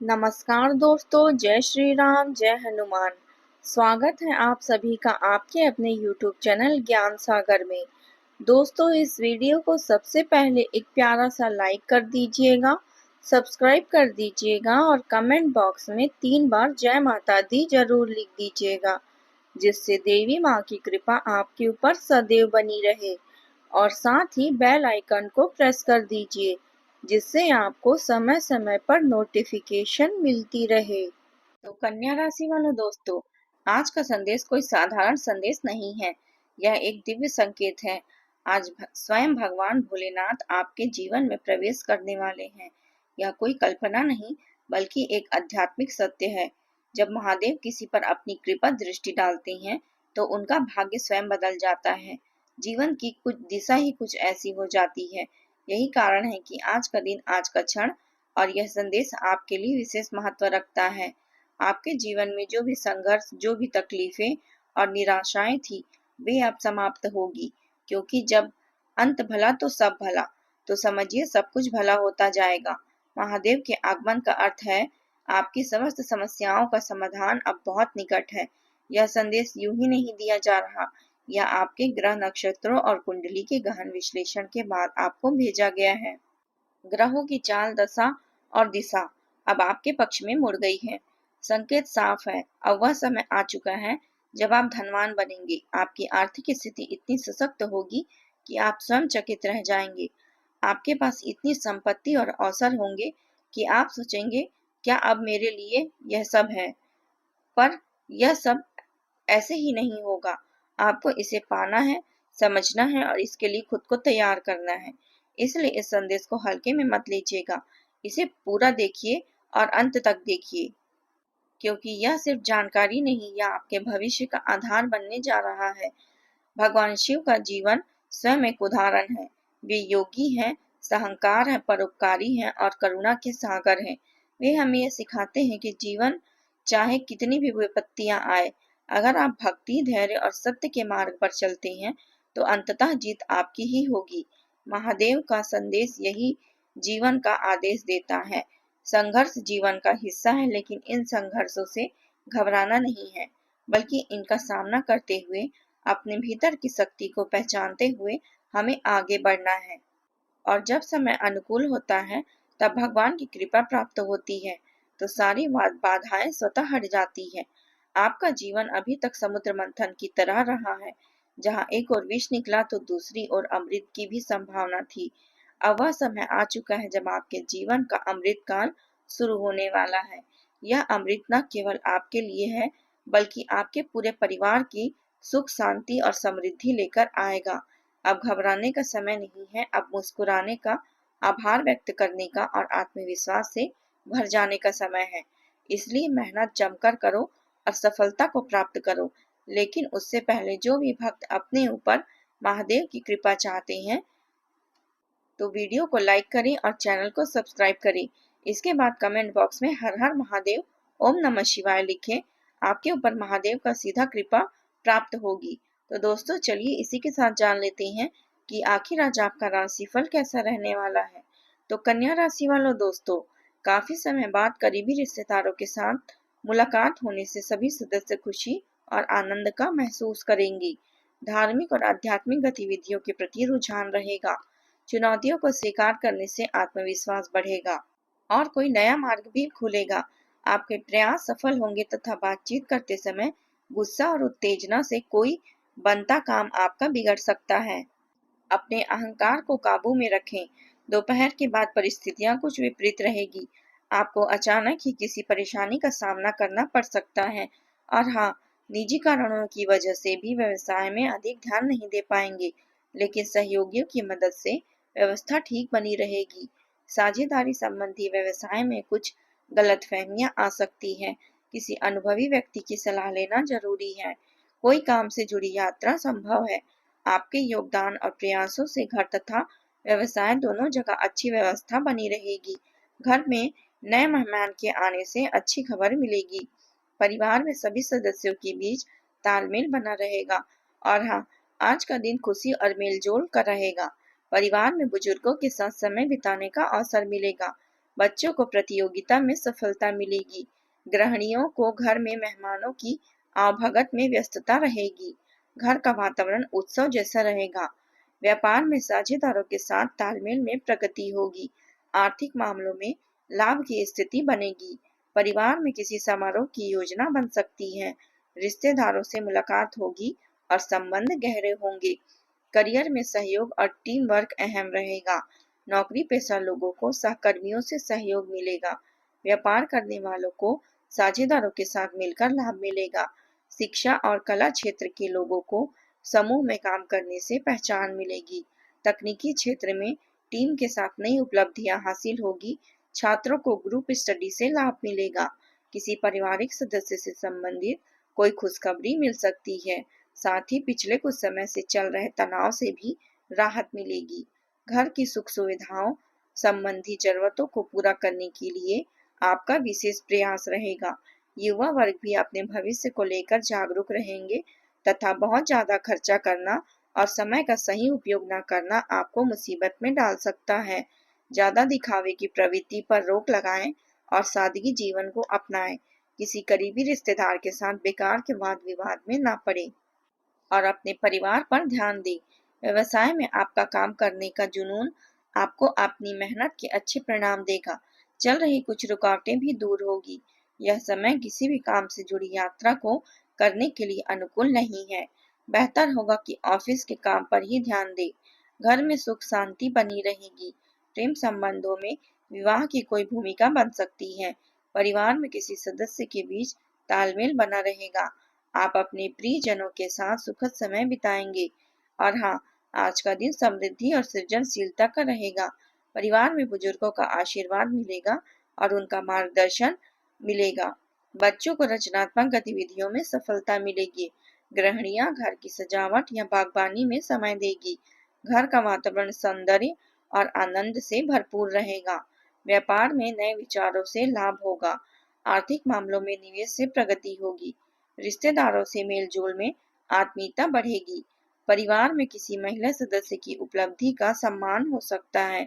नमस्कार दोस्तों, जय श्री राम, जय हनुमान। स्वागत है आप सभी का आपके अपने YouTube चैनल ज्ञान सागर में। दोस्तों, इस वीडियो को सबसे पहले एक प्यारा सा लाइक कर दीजिएगा, सब्सक्राइब कर दीजिएगा और कमेंट बॉक्स में 3 बार जय माता दी जरूर लिख दीजिएगा, जिससे देवी माँ की कृपा आपके ऊपर सदैव बनी रहे। और साथ ही बेल आइकन को प्रेस कर दीजिए, जिससे आपको समय समय पर नोटिफिकेशन मिलती रहे। तो कन्या राशि वालों दोस्तों, आज का संदेश कोई साधारण संदेश नहीं है, यह एक दिव्य संकेत है। आज स्वयं भगवान भोलेनाथ आपके जीवन में प्रवेश करने वाले हैं। यह कोई कल्पना नहीं, बल्कि एक आध्यात्मिक सत्य है। जब महादेव किसी पर अपनी कृपा दृष्टि डालते हैं, तो उनका भाग्य स्वयं बदल जाता है। जीवन की कुछ दिशा ही कुछ ऐसी हो जाती है। यही कारण है कि आज का दिन, आज का क्षण और यह संदेश आपके लिए विशेष महत्व रखता है। आपके जीवन में जो भी संघर्ष, जो भी तकलीफें और निराशाएं थी, वे अब समाप्त होगी, क्योंकि जब अंत भला तो सब भला, तो समझिए सब कुछ भला होता जाएगा। महादेव के आगमन का अर्थ है आपकी समस्त समस्याओं का समाधान अब बहुत निकट है। यह संदेश यूं ही नहीं दिया जा रहा, यह आपके ग्रह, नक्षत्रों और कुंडली के गहन विश्लेषण के बाद आपको भेजा गया है। ग्रहों की चाल, दशा और दिशा अब आपके पक्ष में मुड़ गई है। संकेत साफ है, अब वह समय आ चुका है जब आप धनवान बनेंगे। आपकी आर्थिक स्थिति इतनी सशक्त होगी कि आप स्वयं चकित रह जाएंगे। आपके पास इतनी संपत्ति और अवसर होंगे कि आप सोचेंगे, क्या अब मेरे लिए यह सब है? पर यह सब ऐसे ही नहीं होगा। आपको इसे पाना है, समझना है और इसके लिए खुद को तैयार करना है। इसलिए इस संदेश को हल्के में मत लीजिएगा, इसे पूरा देखिए और अंत तक देखिए, क्योंकि यह सिर्फ जानकारी नहीं, यह आपके भविष्य का आधार बनने जा रहा है। भगवान शिव का जीवन स्वयं एक उदाहरण है। वे योगी हैं, सहंकार है, परोपकारी हैं और करुणा के सागर हैं। वे हमें यह सिखाते हैं कि जीवन चाहे कितनी भी विपत्तियां आए, अगर आप भक्ति, धैर्य और सत्य के मार्ग पर चलते हैं, तो अंततः जीत आपकी ही होगी। महादेव का संदेश यही जीवन का आदेश देता है। संघर्ष जीवन का हिस्सा है, लेकिन इन संघर्षों से घबराना नहीं है, बल्कि इनका सामना करते हुए अपने भीतर की शक्ति को पहचानते हुए हमें आगे बढ़ना है। और जब समय अनुकूल होता है, तब भगवान की कृपा प्राप्त होती है, तो सारी बाधाएं स्वतः हट जाती है। आपका जीवन अभी तक समुद्र मंथन की तरह रहा है, जहाँ एक ओर विष निकला तो दूसरी ओर अमृत की भी संभावना थी। अब वह समय आ चुका है जब आपके जीवन का अमृत काल शुरू होने वाला है। यह अमृत न केवल आपके लिए है, बल्कि आपके पूरे परिवार की सुख, शांति और समृद्धि लेकर आएगा। अब घबराने का समय नहीं है, अब मुस्कुराने का, आभार व्यक्त करने का और आत्मविश्वास से भर जाने का समय है। इसलिए मेहनत जमकर करो और सफलता को प्राप्त करो। लेकिन उससे पहले जो भी भक्त अपने ऊपर महादेव की कृपा चाहते हैं, तो वीडियो को लाइक करें और चैनल को सब्सक्राइब करें। इसके बाद कमेंट बॉक्स में हर हर महादेव, ओम नमः शिवाय लिखें। आपके ऊपर महादेव का सीधा कृपा प्राप्त होगी। तो दोस्तों, चलिए इसी के साथ जान लेते हैं कि आखिर आज आपका राशिफल कैसा रहने वाला है। तो कन्या राशि वालों दोस्तों, काफी समय बाद करीबी रिश्तेदारों के साथ मुलाकात होने से सभी सदस्य खुशी और आनंद का महसूस करेंगी। धार्मिक और आध्यात्मिक गतिविधियों के प्रति रुझान रहेगा। चुनौतियों को स्वीकार करने से आत्मविश्वास बढ़ेगा और कोई नया मार्ग भी खुलेगा। आपके प्रयास सफल होंगे तथा बातचीत करते समय गुस्सा और उत्तेजना से कोई बनता काम आपका बिगड़ सकता है। अपने अहंकार को काबू में रखें। दोपहर के बाद परिस्थितियां कुछ विपरीत रहेगी। आपको अचानक ही किसी परेशानी का सामना करना पड़ सकता है। और हाँ, निजी कारणों की वजह से भी व्यवसाय में अधिक ध्यान नहीं दे पाएंगे, लेकिन सहयोगियों की मदद से व्यवस्था ठीक बनी रहेगी। साझेदारी संबंधी व्यवसाय में कुछ गलतफहमियां आ सकती हैं। किसी अनुभवी व्यक्ति की सलाह लेना जरूरी है। कोई काम से जुड़ी यात्रा संभव है। आपके योगदान और प्रयासों से घर तथा व्यवसाय दोनों जगह अच्छी व्यवस्था बनी रहेगी। घर में नए मेहमान के आने से अच्छी खबर मिलेगी। परिवार में सभी सदस्यों के बीच तालमेल बना रहेगा। और हाँ, आज का दिन खुशी और मेलजोल का रहेगा। परिवार में बुजुर्गों के साथ समय बिताने का अवसर मिलेगा। बच्चों को प्रतियोगिता में सफलता मिलेगी। गृहिणियों को घर में मेहमानों की आवभगत में व्यस्तता रहेगी। घर का वातावरण उत्सव जैसा रहेगा। व्यापार में साझेदारों के साथ तालमेल में प्रगति होगी। आर्थिक मामलों में लाभ की स्थिति बनेगी। परिवार में किसी समारोह की योजना बन सकती है। रिश्तेदारों से मुलाकात होगी और संबंध गहरे होंगे। करियर में सहयोग और टीम वर्क अहम रहेगा। नौकरी पेशा लोगों को सहकर्मियों से सहयोग मिलेगा। व्यापार करने वालों को साझेदारों के साथ मिलकर लाभ मिलेगा। शिक्षा और कला क्षेत्र के लोगों को समूह में काम करने से पहचान मिलेगी। तकनीकी क्षेत्र में टीम के साथ नई उपलब्धियां हासिल होगी। छात्रों को ग्रुप स्टडी से लाभ मिलेगा। किसी पारिवारिक सदस्य से संबंधित कोई खुशखबरी मिल सकती है। साथ ही पिछले कुछ समय से चल रहे तनाव से भी राहत मिलेगी। घर की सुख सुविधाओं संबंधी जरूरतों को पूरा करने के लिए आपका विशेष प्रयास रहेगा। युवा वर्ग भी अपने भविष्य को लेकर जागरूक रहेंगे तथा बहुत ज्यादा खर्चा करना और समय का सही उपयोग न करना आपको मुसीबत में डाल सकता है। ज्यादा दिखावे की प्रवृत्ति पर रोक लगाएं और सादगी जीवन को अपनाएं। किसी करीबी रिश्तेदार के साथ बेकार के वाद विवाद में ना पड़े और अपने परिवार पर ध्यान दें। व्यवसाय में आपका काम करने का जुनून आपको अपनी मेहनत के अच्छे परिणाम देगा। चल रही कुछ रुकावटें भी दूर होगी। यह समय किसी भी काम से जुड़ी यात्रा को करने के लिए अनुकूल नहीं है। बेहतर होगा कि ऑफिस के काम पर ही ध्यान दें। घर में सुख शांति बनी रहेगी। प्रेम संबंधों में विवाह की कोई भूमिका बन सकती है। परिवार में किसी सदस्य के बीच तालमेल बना रहेगा। आप अपने प्रियजनों के साथ सुखद समय बिताएंगे। और हाँ, आज का दिन समृद्धि और सृजनशीलता का रहेगा। परिवार में बुजुर्गों का आशीर्वाद मिलेगा और उनका मार्गदर्शन मिलेगा। बच्चों को रचनात्मक गतिविधियों में सफलता मिलेगी। गृहिणियां घर की सजावट या बागवानी में समय देगी। घर का वातावरण सौंदर्य और आनंद से भरपूर रहेगा। व्यापार में नए विचारों से लाभ होगा। आर्थिक मामलों में निवेश से प्रगति होगी। रिश्तेदारों से मेलजोल में आत्मीयता बढ़ेगी। परिवार में किसी महिला सदस्य की उपलब्धि का सम्मान हो सकता है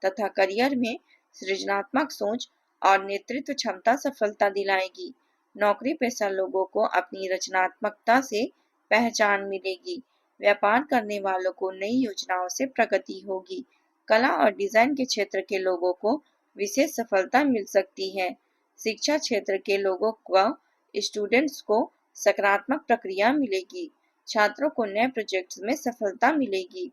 तथा करियर में सृजनात्मक सोच और नेतृत्व क्षमता सफलता दिलाएगी। नौकरी पेशा लोगों को अपनी रचनात्मकता से पहचान मिलेगी। व्यापार करने वालों को नई योजनाओं से प्रगति होगी। कला और डिजाइन के क्षेत्र के लोगों को विशेष सफलता मिल सकती है। शिक्षा क्षेत्र के लोगों को स्टूडेंट्स को सकारात्मक प्रक्रिया मिलेगी। छात्रों को नए प्रोजेक्ट्स में सफलता मिलेगी।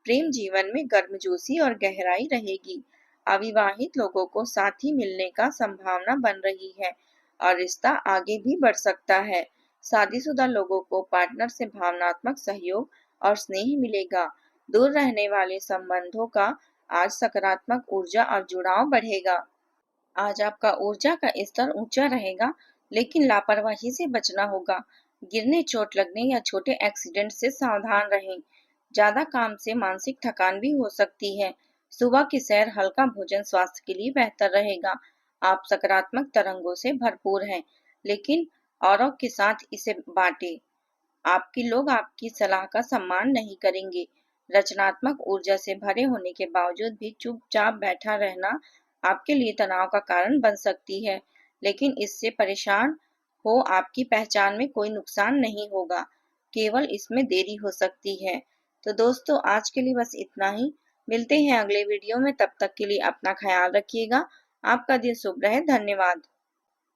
प्रेम जीवन में गर्मजोशी और गहराई रहेगी। अविवाहित लोगों को साथी मिलने का संभावना बन रही है और रिश्ता आगे भी बढ़ सकता है। शादीशुदा लोगों को पार्टनर से भावनात्मक सहयोग और स्नेह मिलेगा। दूर रहने वाले संबंधों का आज सकारात्मक ऊर्जा और जुड़ाव बढ़ेगा। आज आपका ऊर्जा का स्तर ऊंचा रहेगा, लेकिन लापरवाही से बचना होगा। गिरने, चोट लगने या छोटे एक्सीडेंट से सावधान रहें। ज्यादा काम से मानसिक थकान भी हो सकती है। सुबह की सैर, हल्का भोजन स्वास्थ्य के लिए बेहतर रहेगा। आप सकारात्मक तरंगों से भरपूर हैं, लेकिन औरों के साथ इसे बांटें। आपके लोग आपकी सलाह का सम्मान नहीं करेंगे। रचनात्मक ऊर्जा से भरे होने के बावजूद भी चुपचाप बैठा रहना आपके लिए तनाव का कारण बन सकती है, लेकिन इससे परेशान हो आपकी पहचान में कोई नुकसान नहीं होगा, केवल इसमें देरी हो सकती है। तो दोस्तों, आज के लिए बस इतना ही। मिलते हैं अगले वीडियो में, तब तक के लिए अपना ख्याल रखिएगा। आपका दिन शुभ रहे। धन्यवाद।